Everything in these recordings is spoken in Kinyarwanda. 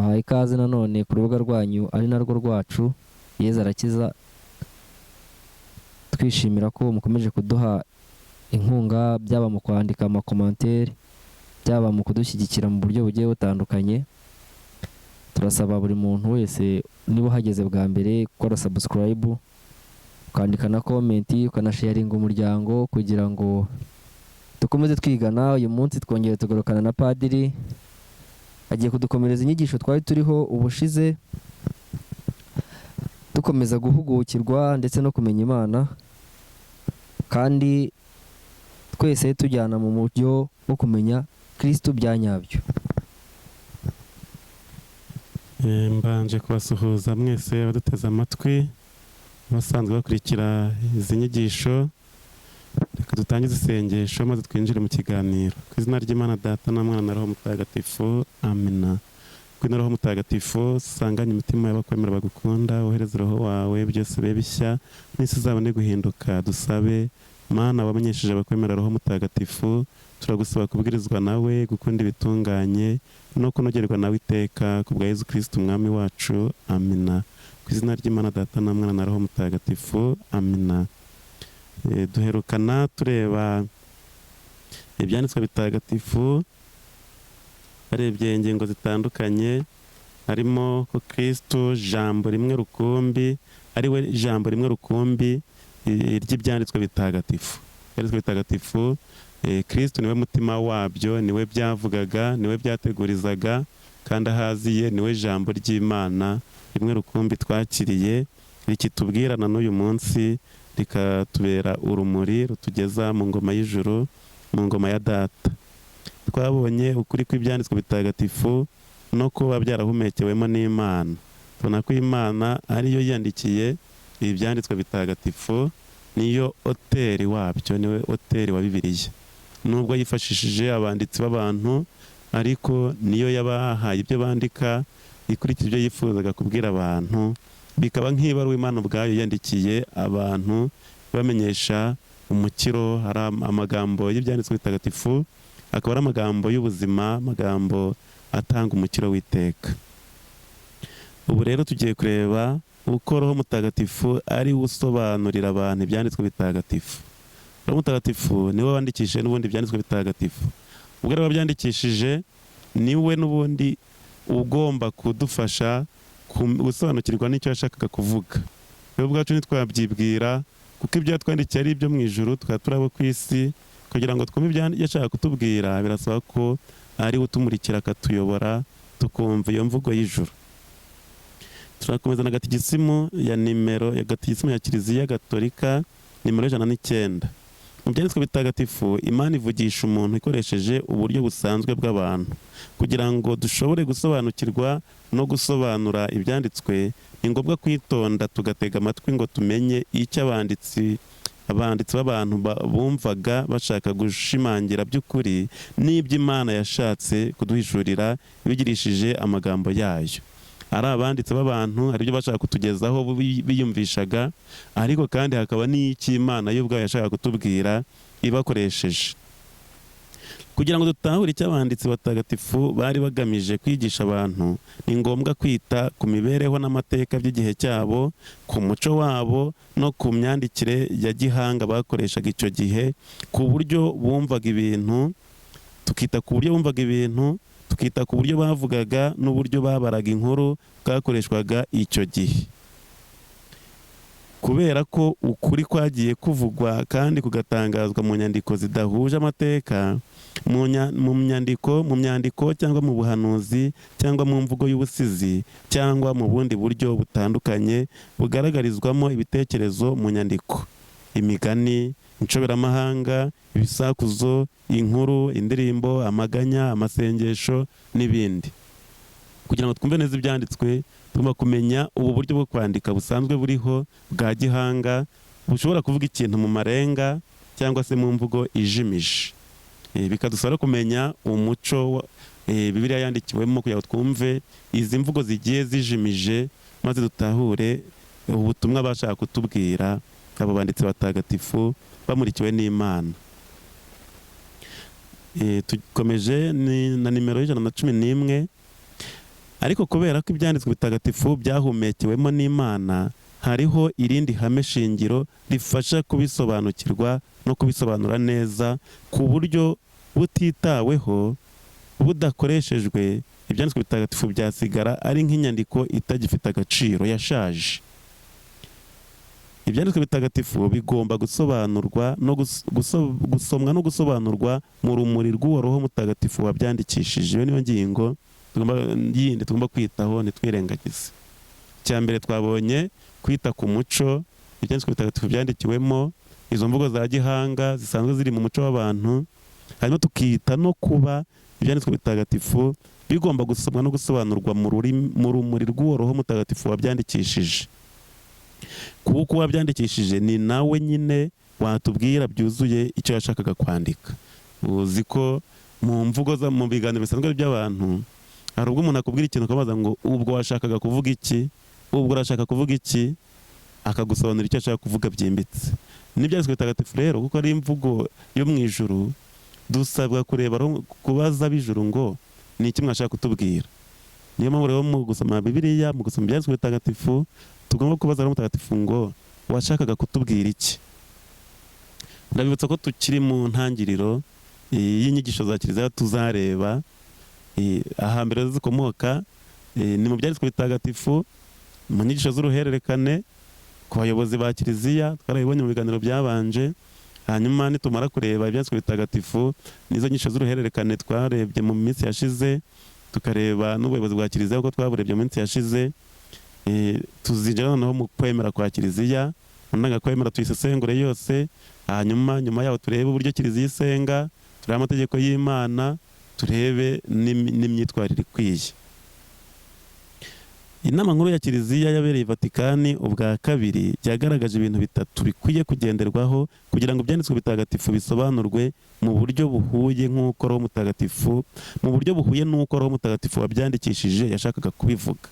tubahaye ikaze nanone ku rubuga rwanyu ari narwo rwacu Yezu Arakiza. Twishimira ko mukomeje kuduha inkunga, byaba mu kwandika amakomantere, byaba mu kudushyigikira mu buryo bugiye butandukanye. Turasaba buri muntu wese niba uhageze bwa mbere gukora subscribe, ukandika na comment, ukanasharinga umuryango kugira ngo dukomeze twigana. Uyu munsi twongeye tugarukana na Padiri, agiye kudukomereza inyigisho twari turiho ubushize, dukomeza guhugukirwa ndetse no kumenya Imana, kandi twese tujyana mu buryo bwo kumenya Kristo bya nyabyo. Mbanje kubasuhuza mwese abaduteze amatwi, abasanzwe bakurikira izi nyigisho. Reka dutangize isengesho maze twinjire mu kiganiro. Ku izina ry'Imana Data na Mwana na Roho Mutagatifu, amina. Ngwino Roho Mutagatifu, sanganya imitima y'abakwemera bagukunda, wohereze Roho wawe byose bibe bishya, n'isi izabone guhinduka. Dusabe Mana wamenyesheje abakwemera Roho Mutagatifu, turagusaba kubwirizwa nawe, gukunda ibitunganye no kunogerwa nawe iteka, ku bwa Yezu Kristo umwami wacu, amina. Ku izina ry'Imana Data na Mwana na Roho Mutagatifu, amina. Duherukana tureba ibyanditswe bitagatifu, barebye ingingo zitandukanye, harimo ko Kristo jambo rimwe rukumbi, ari we jambo rimwe rukumbi ry'ibyanditswe bitagatifu. Ibyanditswe bitagatifu, Kristo niwe mutima wabyo, niwe byavugaga, niwe byategurizaga, kandi ahaziye niwe jambo ry'Imana rimwe rukumbi twakiriye, rikitubwirana n'uyu munsi, rikatubera urumuri rutugeza mu ngoma y'ijuru, mu ngoma ya Data. Twabonye ukuri kw'ibyanditswe bitagatifu no kuba byarahumekewemo n'Imana. Tubona ko Imana ariyo yandikiye ibi byanditswe bitagatifu, niyo oteri wabyo, niwe oteri wa Bibiliya. Nubwo yifashishije abanditsi b'abantu, ariko niyo yabahaye ibyo bandika ikurikije ibyo yifuzaga kubwira abantu, bikaba nk'ibaruwa Imana ubwayo yandikiye abantu bamenyesha umukiro. Hari amagambo y'ibyanditswe bitagatifu, akaba ari amagambo y'ubuzima, amagambo atanga umukiro w'iteka. Ubu rero tugiye kureba uko Roho Mutagatifu ari usobanurira abantu ibyanditswe bitagatifu. Roho Mutagatifu niwe wandikishije n'ubundi ibyanditswe bitagatifu. Ubwo rero wabyandikishije niwe n'ubundi ugomba kudufasha gusobanukirwa n'icyo yashakaga kuvuga. Rero ubwacu ntitwabyibwira, kuko ibyo yatwandikiye ari ibyo mu ijuru, tukaba turi abo ku isi. Kugira ngo twumve ibyo yashaka kutubwira, birasaba ko ari we utumurikira akatuyobora, tukumva iyo mvugo y'ijuru. Turakomeza na gatigisimu ya Kiliziya Gatolika nimero 109. Mu byanditswe bitagatifu, Imana ivugisha umuntu ikoresheje uburyo busanzwe bw'abantu. Kugira ngo dushobore gusobanukirwa no gusobanura ibyanditswe, ni ngombwa kwitonda tugatega amatwi ngo tumenye icyo abanditsi b'abantu bumvaga bashaka gushimangira by'ukuri, n'ibyo Imana yashatse kuduhishurira bigirishije amagambo yayo. Ari abanditsi b'abantu, hari ibyo bashaka kutugezaho biyumvishaga, ariko kandi hakaba n'icyo Imana yo ubwayo yashaka kutubwira ibakoresheje. Kugira ngo dutahure icyo abanditsi batagatifu bari bagamije kwigisha abantu, ni ngombwa kwita ku mibereho n'amateka by'igihe cyabo, ku muco wabo no ku myandikire ya gihanga bakoreshaga icyo gihe, ku buryo bumvaga ibintu, tukita ku buryo bumvaga ibintu, tukita ku buryo bavugaga n'uburyo babaraga inkuru bwakoreshwaga icyo gihe. Kubera ko ukuri kwagiye kuvugwa kandi kugatangazwa mu nyandiko zidahuje amateka, mu myandiko cyangwa mu buhanuzi cyangwa mu mvugo y'ubusizi cyangwa mu bundi buryo butandukanye bugaragarizwamo ibitekerezo mu nyandiko, imigani, inshoberamahanga, ibisakuzo, inkuru, indirimbo, amaganya, amasengesho n'ibindi. Kugira ngo twumve neza ibyanditswe, tugomba kumenya ubu buryo bwo kwandika busanzwe buriho bwa gihanga, bushobora kuvuga ikintu mu marenga cyangwa se mu mvugo ijimije. Bikadusaba kumenya umuco Bibiliya yandikiwemo, kugira ngo twumve izi mvugo zigiye zijimije, maze dutahure ubutumwa bashaka kutubwira abo banditsi batagatifu bamurikiwe n'Imana. Tukomeje na nimero 111. ariko kubera ko ibyanditswe bitagatifu byahumekewemo n'Imana, hariho irindi hame shingiro rifasha kubisobanukirwa no kubisobanura neza ku buryo butitaweho, budakoreshejwe, ibyanditswe bitagatifu byasigara ari nk'inyandiko itagifite agaciro, yashaje. Ibyanditswe bitagatifu bigomba gusobanurwa no gusomwa no gusobanurwa mu rumuri rw'uwo Roho Mutagatifu wabyandikishije. Iyo niyo ngingo tugomba kwitaho, ntitwirengagize. Icya mbere twabonye kwita ku muco ibyanditswe bitagatifu byandikiwemo, izo mvugo za gihanga zisanzwe ziri mu muco w'abantu. Hanyuma tukita no kuba ibyanditswe bitagatifu bigomba gusomwa no gusobanurwa mu rumuri rw'uwo Roho Mutagatifu wabyandikishije. Kuko uwabyandikishije ni nawe nyine watubwira byuzuye icyo yashakaga kwandika. Uzi ko mu mvugo mu biganiro bisanzwe by'abantu, hari ubwo umuntu akubwira ikintu ukabaza ngo ubwo washakaga kuvuga iki, ubwo urashaka kuvuga iki, akagusobanurira icyo ashaka kuvuga byimbitse. N'ibyanditswe bitagatifu rero, kuko ari imvugo yo mu ijuru, dusabwa kubaza ab'ijuru ngo ni iki mwashaka kutubwira. Niyo mpamvu rero mu gusoma Bibiliya, mu gusoma ibyanditswe bitagatifu, tugomba kubaza Roho Mutagatifu ngo washakaga kutubwira iki. Ndabibutsa ko tukiri mu ntangiriro y'inyigisho za Kiliziya tuzareba. Ahambere zikomoka ni mu byanditswe bitagatifu, mu nyigisho z'uruhererekane ku bayobozi ba Kiliziya, twarabibonye mu biganiro byabanje. Hanyuma nitumara kureba ibyanditswe bitagatifu n'izo nyigisho z'uruhererekane twarebye mu minsi yashize, tukareba n'ubuyobozi bwa Kiliziya uko twaburebye mu minsi yashize, tuzinjira noneho mu kwemera kwa Kiliziya, mu ndangakwemera tuyisesengure yose. Hanyuma nyuma yaho turebe uburyo Kiliziya isenga, turebe amategeko y'Imana, turebe n'imyitwarire ikwiye. Inama nkuru ya Kiliziya yabereye i Vatikani ubwa kabiri yagaragaje ibintu bitatu bikwiye kugenderwaho kugira ngo ibyanditswe bitagatifu bisobanurwe mu buryo buhuye n'uko Roho Mutagatifu wabyandikishije yashakaga kubivuga.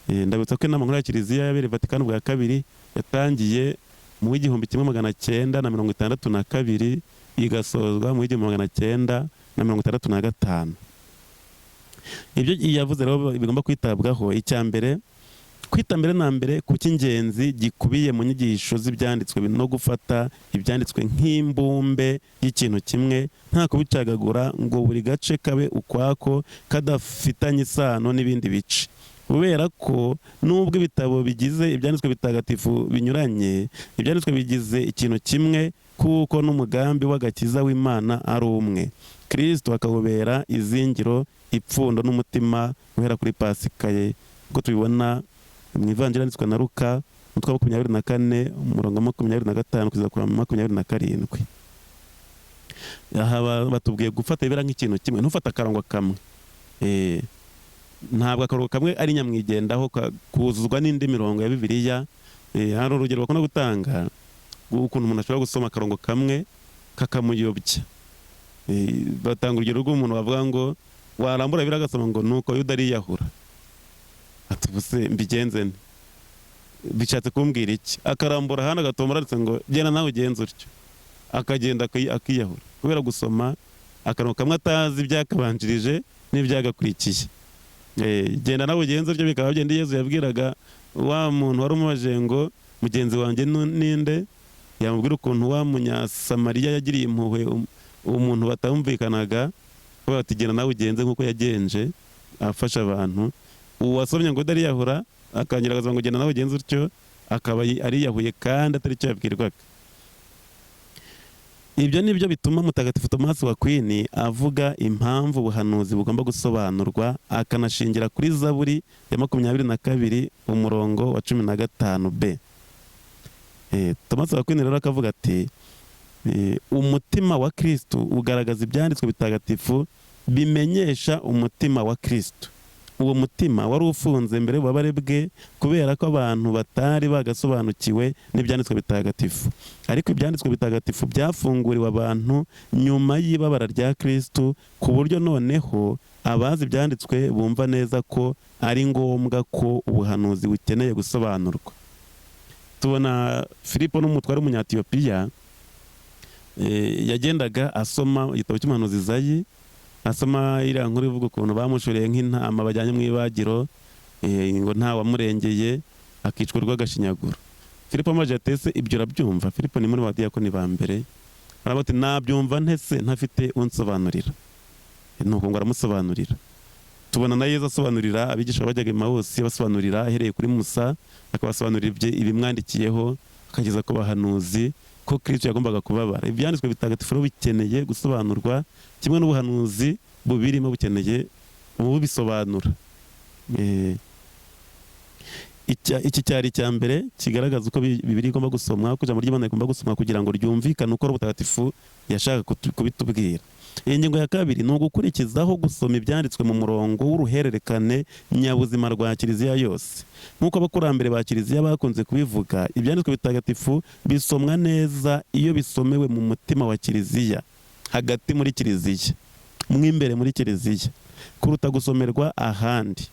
Ndabutsa ko inama nkuru ya Kiliziya yabereye i Vatikani ubwa kabiri yatangiye mu 1962 igasozwa mu 1965. Ibyo yavuze rero bigomba kwitabwaho. Icya mbere, kwita mbere na mbere ku cy'ingenzi gikubiye mu nyigisho z'ibyanditswe no gufata ibyanditswe nk'imbumbe y'ikintu kimwe, nta kubicagagura ngo buri gace kabe ukwako kadafitanye isano n'ibindi bice. Kubera ko nubwo ibitabo bigize ibyanditswe bitagatifu binyuranye, ibyanditswe bigize ikintu kimwe kuko n'umugambi w'agakiza w'Imana ari umwe. Kristo akawubera izingiro, ipfundo n'umutima guhera kuri Pasika ye, uko tubibona mu Ivanjiri yanditswe na Luka, umutwe wa 24 umurongo wa 25 kugeza kuri 27. Aha batubwiye gufata ibera nk'ikintu kimwe, ntufata akarongo kamwe. Ntabwo akarongo kamwe ari nyamwigendaho kuzuzwa n'indi mirongo ya Bibiliya. Hari urugero bakunda gutanga ukuntu umuntu ashobora gusoma akarongo kamwe kakamuyobya. Batanga urugero rw'umuntu bavuga ngo warambura Bibiliya agasoma ngo nuko Yuda ariyahura. Atubuse mbigenze nte? Bishatse kumbwira iki? Akarambura hano agatombora ndetse ngo genda nawe ugenze utyo, akagenda akiyahura kubera gusoma akarongo kamwe atazi ibyakabanjirije n'ibyagakurikiye. Genda nawe ugenze utyo, bikaba byenda Yesu yabwiraga wa muntu wari umubaje ngo mugenzi wanjye ninde, yamubwira ukuntu wa Munyasamariya yagiriye impuhwe umuntu batumvikanaga, ko batigena nawe ugenze nkuko yagenje afasha abantu. Uwasomye ngo dariyahura akangira akavuga ngo genda nawe ugenze utyo, akaba ariyahuye kandi atari cyo yabwirwaga. Ibyo nibyo bituma Mutagatifu Tomasi wa Aquini avuga impamvu ubuhanuzi bugomba gusobanurwa, akanashingira kuri Zaburi ya 22 umurongo wa 15b. Tomasi wa Aquini rero akavuga ati umutima wa Kristo ugaragaza ibyanditswe bitagatifu bimenyesha umutima wa Kristo. Uwo mutima wari ufunze mbere y'ububabare bwe kubera ko abantu batari bagasobanukiwe n'ibyanditswe bitagatifu, ariko ibyanditswe bitagatifu byafunguriwe abantu nyuma y'ibabara rya Kristo, ku buryo noneho abazi ibyanditswe bumva neza ko ari ngombwa ko ubuhanuzi bukeneye gusobanurwa. Tubona Filipo n'umutware w'Umunyatiyopiya yagendaga asoma igitabo cy'umuhanuzi Izayi, asoma iriya nkuru ivuga ukuntu bamushoreye nk'intama bajyanye mu ibagiro, ngo nta wamurengeye akicwa urw'agashinyaguro. Filipo amaje atese ibyo urabyumva? Filipo ni muri ba diyakoni ba mbere, aravuga ati nabyumva ntese ntafite unsobanurira. Nuko ngo aramusobanurira. Tubona na Yesu asobanurira abigisha bajyaga Emawusi, basobanurira ahereye kuri Musa, akabasobanurira ibimwandikiyeho, akageza ku bahanuzi ko Kristo yagombaga kubabara. Ibyanditswe bitagatifu bikeneye gusobanurwa, kimwe n'ubuhanuzi bubirimo bukeneye ububisobanura. Iki cyari icya mbere kigaragaza uko Bibiliya igomba gusomwa, ko ijambo ry'Imana rigomba gusomwa kugira ngo ryumvikane uko ubutagatifu yashaka kubitubwira. Iyi ngingo ya kabiri ni ugukurikizaho gusoma ibyanditswe mu murongo w'uruhererekane nyabuzima rwa Kiliziya yose. Nk'uko abakurambere ba Kiliziya bakunze kubivuga, ibyanditswe bitagatifu bisomwa neza iyo bisomewe mu mutima wa Kiliziya, hagati muri Kiliziya, mw'imbere muri Kiliziya, kuruta gusomerwa ahandi.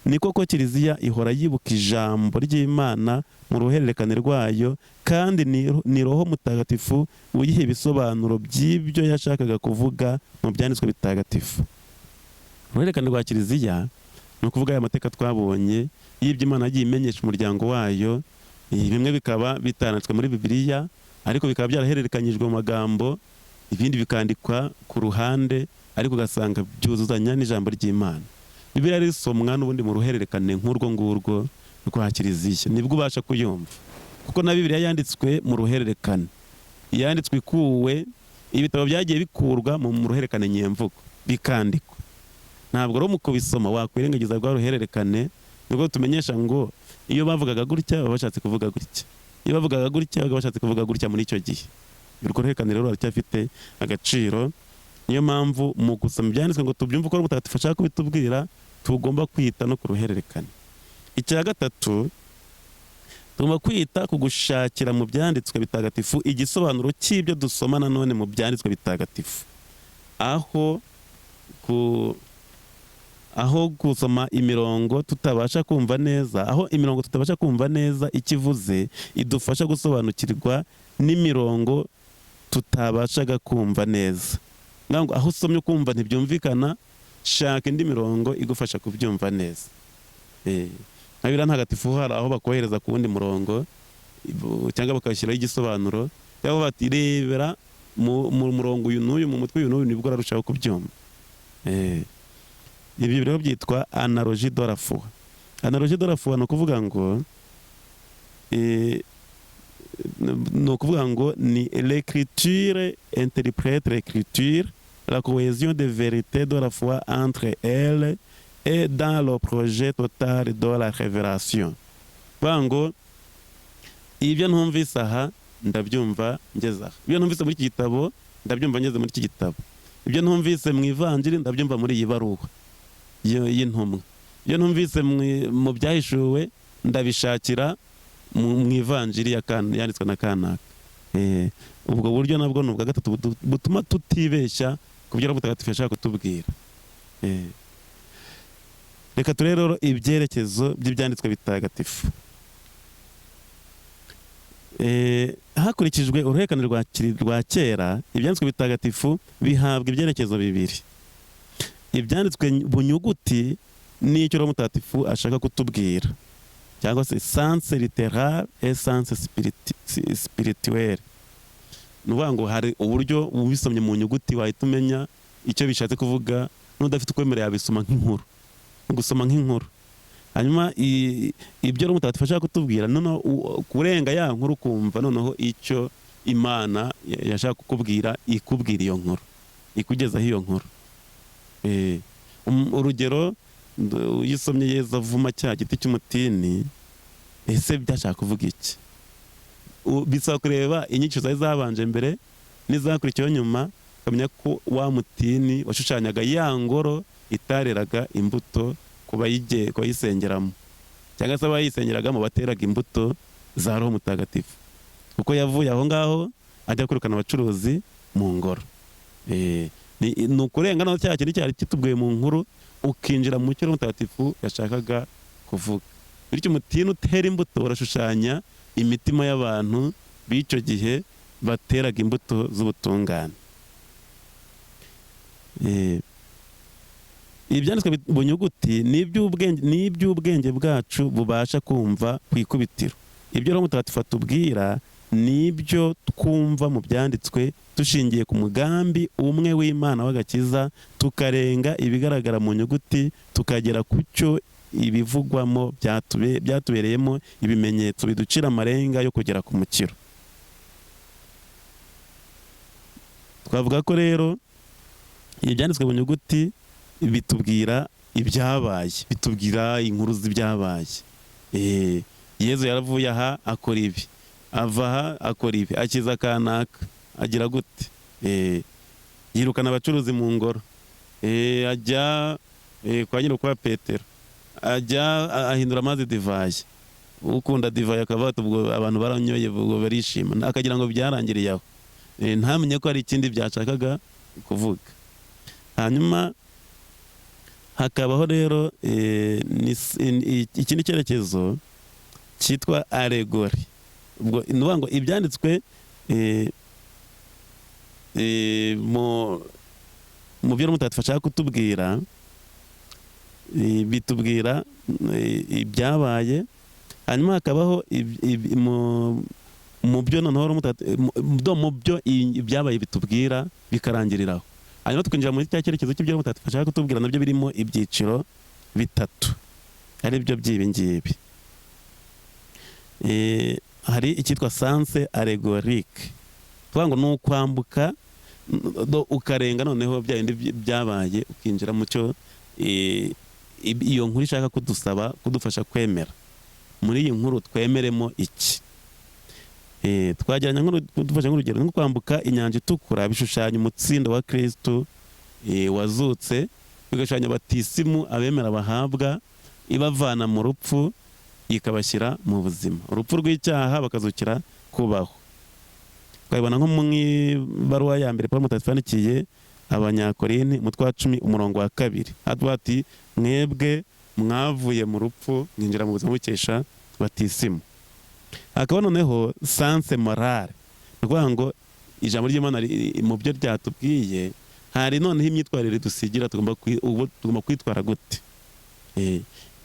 Ni koko Kiliziya ihora yibuka ijambo ry'Imana mu ruhererekane rwayo, kandi ni Roho Mutagatifu uyiha ibisobanuro by'ibyo yashakaga kuvuga mu byanditswe bitagatifu. Uruhererekane rwa Kiliziya ni ukuvuga aya mateka twabonye y'ibyo Imana yagiye imenyesha umuryango wayo, bimwe bikaba bitanditswe muri Bibiliya, ariko bikaba byarahererekanyijwe mu magambo, ibindi bikandikwa ku ruhande, ariko ugasanga byuzuzanya n'ijambo ry'Imana. Bibiliya risomwa n'ubundi mu ruhererekane nk'urwo ngurwo rwa Kiliziya, nibwo ubasha kuyumva, kuko na Bibiliya yanditswe mu ruhererekane, yanditswe ikuwe, ibitabo byagiye bikurwa mu ruhererekane nyemvugo bikandikwa. Ntabwo rero mu kubisoma wakwirengagiza rwa ruhererekane, nibwo tumenyesha ngo iyo bavugaga gutya baba bashatse kuvuga gutya, iyo bavugaga gutya baba bashatse kuvuga gutya muri icyo gihe. Urwo ruhererekane rero ruracyafite agaciro. Niyo mpamvu mu gusoma ibyanditswe ngo tubyumve uko Mutagatifu ashaka kubitubwira, tugomba kwita no ku ruhererekane. Icya gatatu, tugomba kwita ku gushakira mu byanditswe bitagatifu igisobanuro cy'ibyo dusoma nanone mu byanditswe bitagatifu. Aho gusoma imirongo tutabasha kumva neza, ikivuze, idufasha gusobanukirwa n'imirongo tutabashaga kumva neza. Aho usomye ukumva ntibyumvikana, shaka indi mirongo igufasha kubyumva neza. Nka Bibiliya ntagatifu hari aho bakohereza ku wundi murongo, cyangwa bakashyiraho igisobanuro, cyangwa bati rebera mu murongo uyu n'uyu, mu mutwe uyu n'uyu, nibwo urarushaho kubyumva. Ibi rero byitwa analogie de la foi. Analogie de la foi ni ukuvuga ngo ni l'écriture interprète l'écriture, la cohésion de vérité de la foi entre elles et dans le projet total de la révélation. Ngo ibyo ntumvise aha ndabyumva ngeze aha, ibyo ntumvise muri iki gitabo ndabyumva ngeze muri iki gitabo, ibyo ntumvise mu ivanjiri ndabyumva muri iyi baruwa y'intumwa, ibyo ntumvise mu byahishuwe ndabishakira mu ivanjiri yanditswe na kanaka. Ubwo buryo nabwo ni ubwa gatatu butuma tutibeshya ku byo Mutagatifu yashaka kutubwira. Reka turebe rero ibyerekezo by'ibyanditswe bitagatifu. Hakurikijwe uruhererekane rwa kera, ibyanditswe bitagatifu bihabwa ibyerekezo bibiri. Ibyanditswe bunyuguti ni icyo Mutagatifu ashaka kutubwira, cyangwa se sens littéral et sens spirituel. Ni ukuvuga ngo hari uburyo ubisomye mu nyuguti wahita umenya icyo bishatse kuvuga, n'udafite ukwemerera yabisoma nk'inkuru, gusoma nk'inkuru. Hanyuma ibyo Mutagatifu ashaka kutubwira, noneho kurenga ya nkuru kumva noneho icyo Imana yashaka kukubwira, ikubwira iyo nkuru, ikugezaho iyo nkuru. Urugero, iyo usomye Yezu avuma cya giti cy'umutini, ese byashaka kuvuga iki? Bisaba kureba inyigisho zari zabanje mbere n'izakurikiyeho nyuma, ukamenya ko wa mutini washushanyaga ya ngoro itareraga imbuto ku bayisengeramo, cyangwa se abayisengeragamo bateraga imbuto za Roho Mutagatifu, kuko yavuye aho ngaho ajya kwirukana abacuruzi mu ngoro. Ni ukurenga no cya kintu cyari kitubwiye mu nkuru, ukinjira mu cyo Mutagatifu yashakaga kuvuga. Bityo umutini utera imbuto urashushanya imitima y'abantu b'icyo gihe bateraga imbuto z'ubutungane. ibyanditswe mu nyuguti ni iby'ubwenge bwacu bubasha kumva ku ikubitiro. Ibyo Roho Mutagatifu atubwira ni ibyo twumva mu byanditswe dushingiye ku mugambi umwe w'Imana w'agakiza, tukarenga ibigaragara mu nyuguti tukagera ku cyo ibivugwamo byatubereyemo ibimenyetso biducira amarenga yo kugera ku mukiro. Twavuga ko rero ibyanditswe mu nyuguti bitubwira ibyabaye, bitubwira inkuru z'ibyabaye. Yezu yaravuye aha akora ibi, ava aha akora ibi, akiza kanaka, agira gute, yirukana abacuruzi mu ngoro, ajya kwa nyir'ukwa Petero, ajya ahindura amazi divayi, ukunda divayi akaba ubwo abantu baranyoye ubwo barishima, akagira ngo byarangiriye aho, ntamenye ko hari ikindi byashakaga kuvuga. Hanyuma hakabaho rero ikindi cyerekezo cyitwa alegori. Ubwo ni ukuvuga ngo ibyanditswe mu byo Mutagatifu ashaka kutubwira, bitubwira ibyabaye, hanyuma hakabaho mu byo noneho mu byo ibyabaye bitubwira bikarangiriraho. Hanyuma tukinjira muri cya cyerekezo cy'ibyo Mutagatifu ashaka kutubwira, nabyo birimo ibyiciro bitatu, ari byo by'ibi ngibi. Hari icyitwa sanse alegorike, tuvuga ngo ni ukwambuka ukarenga noneho bya bindi byabaye, ukinjira mu cyo iyo nkuru ishaka kudufasha kwemera. Muri iyi nkuru twemeremo iki? Twagiranya dufashe nk'urugero nko kwambuka inyanja itukura bishushanya umutsindo wa Kristo wazutse, bigashushanya batisimu abemera bahabwa, ibavana mu rupfu ikabashyira mu buzima, urupfu rw'icyaha bakazukira kubaho. Twabibona nko mu ibaruwa ya mbere Pawulo Mutagatifu yandikiye Abanyakorinti, umutwe wa 10 umurongo wa 2, avuga ati mwebwe mwavuye mu rupfu mwinjira mu buzima bukesha batisimu. Hakaba noneho sanse morale, ni ukuvuga ngo ijambo ry'Imana mu byo ryatubwiye hari noneho imyitwarire dusigira, tugomba kwitwara gute.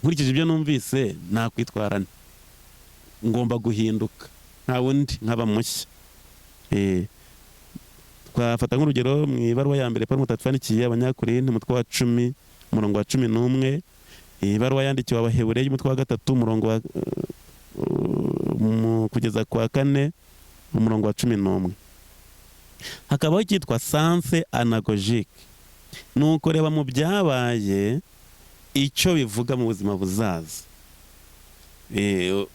Nkurikije ibyo numvise nakwitwara ngomba guhinduka nta wundi nkaba mushya. Twafata nk'urugero mu ibaruwa ya mbere Pawulo Mutagatifu yandikiye Abanyakorinti, umutwe wa 10 umurongo wa 11, ibaruwa yandikiwe Abahebureyi, umutwe wa 3 umurongo wa kugeza kwa 4 umurongo wa 11. Hakabaho icyitwa sanse anagogike, ni ukureba mu byabaye icyo bivuga mu buzima buzaza,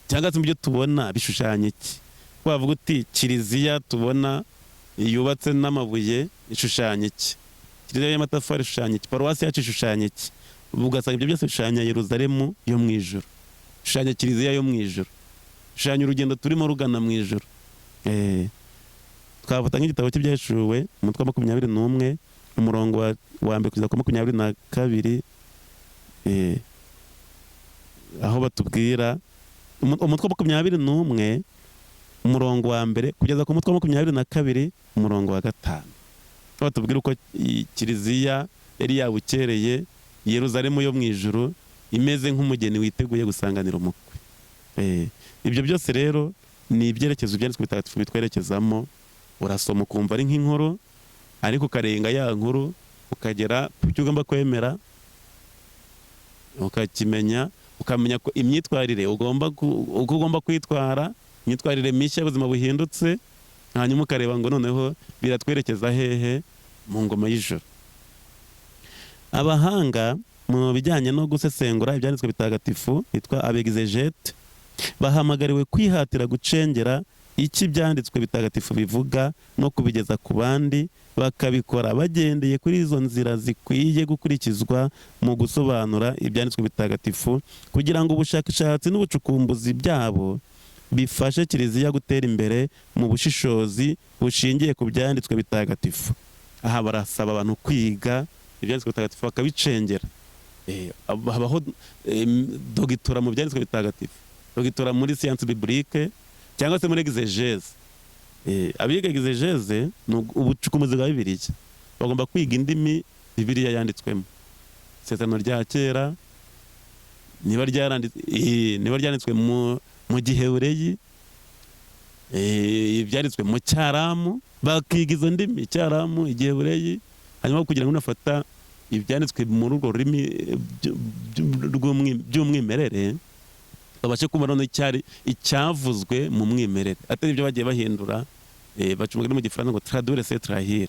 cyangwa se mu byo tubona bishushanya iki. Wavuga uti kiliziya tubona yubatse n'amabuye ishushanya iki, kiliziya y'amatafari ishushanya iki, paruwasi yacu ishushanya iki. Ugasanga ibyo byose bishushanya Yerusalemu yo mu ijuru, bishushanya kiliziya yo mu ijuru, bishushanya urugendo turimo rugana mu ijuru. Twafata nk'igitabo cy'Ibyahishuwe, umutwe wa 21 umurongo wa mbere kugeza ku 22, aho batubwira umutwe wa 21 umurongo wa mbere kugeza ku mutwe wa 22 umurongo wa 5, aho batubwira uko kiliziya yari yabukereye Yerusalemu yo mu ijuru, imeze nk'umugeni witeguye gusanganira umukwe. Ibyo byose rero ni ibyerekezo byanditswe bitagatifu bitwerekezamo. Urasoma ukumva ari nk'inkuru, ariko ukarenga ya nkuru ukagera ku cyo ugomba kwemera, ukakimenya, ukamenya ko imyitwarire uko ugomba kwitwara, imyitwarire mishya y'ubuzima buhindutse, hanyuma ukareba ngo noneho biratwerekeza hehe mu ngoma y'ijuru. Abahanga mu bijyanye no gusesengura ibyanditswe bitagatifu bitwa abegizejete, bahamagariwe kwihatira gucengera iki ibyanditswe bitagatifu bivuga no kubigeza ku bandi, bakabikora bagendeye kuri izo nzira zikwiye gukurikizwa mu gusobanura ibyanditswe bitagatifu, kugira ngo ubushakashatsi n'ubucukumbuzi byabo bifashe kiliziya gutera imbere mu bushishozi bushingiye ku byanditswe bitagatifu. Aha barasaba abantu kwiga ibyanditswe bitagatifu bakabicengera. Habaho dogitora mu byanditswe bitagatifu, dogitora muri siyansi biblike cyangwa se muri exegese. Abiga exegese ni ubucukumbuzi bwa Bibiliya, bagomba kwiga indimi Bibiliya yanditswemo. isezerano rya kera niba ryanditswe mu Gihebureyi, ibyanditswe mu Cyaramu, bakiga izo ndimi, Cyaramu, Igihebureyi, hanyuma kugira ngo unafata ibyanditswe muri urwo rurimi by'umwimerere babashe kumva none icyavuzwe mu mwimerere, atari ibyo bagiye bahindura. Baca umugani mu Gifaransa ngo traduire c'est trahir.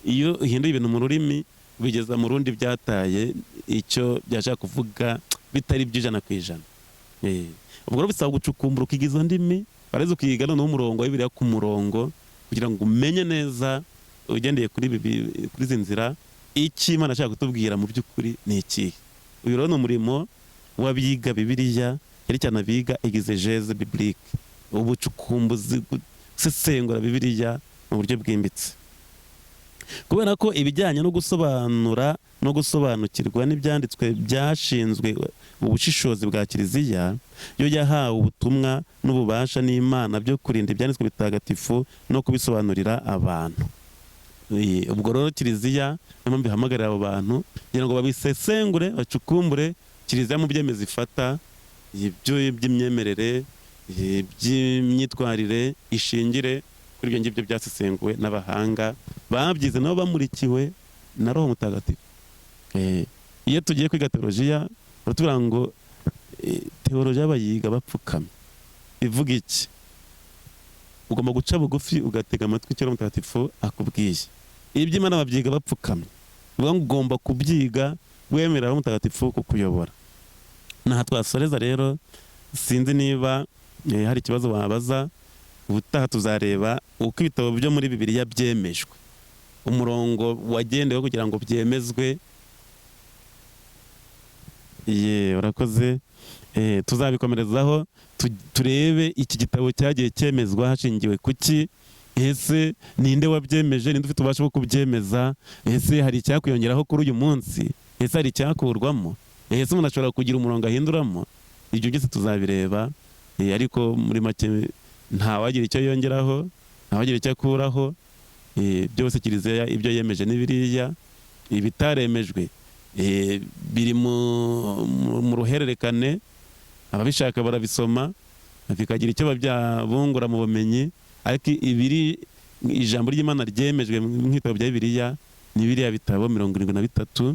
Iyo uhinduye ibintu mu rurimi bigeza mu rundi byataye icyo byashaka kuvuga bitari by'ijana ku ijana. Ubwo rero bisaba gucukumbura ukiga izo ndimi, bareze ukiga noneho umurongo wa Bibiliya ku murongo kugira ngo umenye neza ugendeye kuri izi nzira icyo Imana ashaka kutubwira mu by'ukuri ni ikihe. Uyu rero ni umurimo w'abiga Bibiliya, cyane cyane abiga exegèse biblique, ubucukumbuzi, gusesengura Bibiliya mu buryo bwimbitse, kubera ko ibijyanye no gusobanura no gusobanukirwa n'ibyanditswe byashinzwe ubushishozi bwa Kiliziya, yo yahawe ubutumwa n'ububasha n'Imana byo kurinda ibyanditswe bitagatifu no kubisobanurira abantu. Ubwo rero Kiliziya niyo mpamvu ihamagarira abo bantu kugira ngo babisesengure, bacukumbure Kiliziya mu byemezo ifata, by'imyemerere, by'imyitwarire, ishingire kuri ibyo ngibyo byasesenguwe n'abahanga babyize nabo bamurikiwe na Roho Mutagatifu. Iyo tugiye kwiga teolojiya baratubwira ngo teolojiya bayiga bapfukamye. Ivuga iki? Ugomba guca bugufi ugatega amatwi icyo Roho Mutagatifu akubwiye. Iby'Imana babyiga bapfukamye, uvuga ngo ugomba kubyiga wemera Roho Mutagatifu kukuyobora. Naha twasoreza rero, sinzi niba hari ikibazo wabaza. Ubutaha tuzareba uko ibitabo byo muri Bibiliya byemejwe, umurongo wagendewe kugira ngo byemezwe. Urakoze. Tuzabikomerezaho turebe iki gitabo cyagiye cyemezwa hashingiwe kuki, ese ninde wabyemeje, ninde ufite ububasha bwo kubyemeza, ese hari icyakwiyongeraho kuri uyu munsi, ese hari icyakurwamo, ese umuntu ashobora kugira umurongo ahinduramo. Ibyo byose tuzabireba, ariko muri make ntawagira icyo yongeraho, ntawagira icyo akuraho. Byose Kiliziya ibyo yemeje ni biriya, ibitaremejwe biri mu ruhererekane, ababishaka barabisoma bikagira icyo babyabungura mu bumenyi, ariko ibiri ijambo ry'Imana ryemejwe nk'ibitabo bya Bibiliya ni biriya bitabo 73.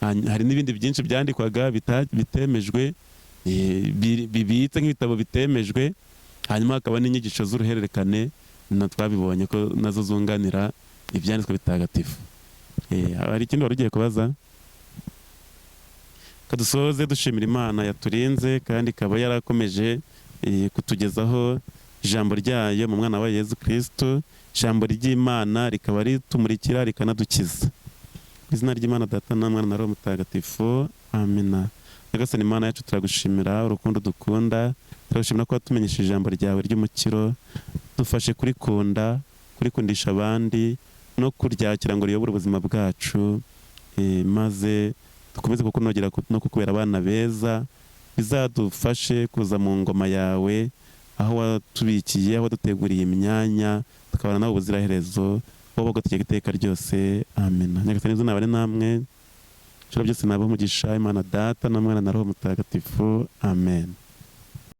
Hari n'ibindi byinshi byandikwaga bitemejwe, bibitse nk'ibitabo bitemejwe. Hanyuma hakaba n'inyigisho z'uruhererekane, na twabibonye ko nazo zunganira ibyanditswe bitagatifu. Hari ikindi wari ugiye kubaza? Kadusoze dushimira Imana yaturinze kandi ikaba yarakomeje kutugezaho ijambo ryayo mu mwana wa Yezu Kristo. Ijambo ry'Imana rikaba ritumurikira rikanadukiza. Mu izina ry'Imana Data na Mwana na Roho Mutagatifu, amina. Nyagasani Imana yacu, turagushimira urukundo dukunda, turagushimira ko watumenyesheje ijambo ryawe ry'umukiro. Dufashe kurikundisha abandi no kuryakira ngo riyobore ubuzima bwacu, maze dukomeze kukunogera no kukubera abana beza, bizadufashe kuza mu ngoma yawe, aho watubikiye, aho waduteguriye imyanya, tukabana nawe ubuziraherezo, wowe ugategeka iteka ryose, amina. Nyagasani Yezu nabane namwe, ibiciro byose nabaha umugisha, Imana Data na Mwana na Roho Mutagatifu, amen.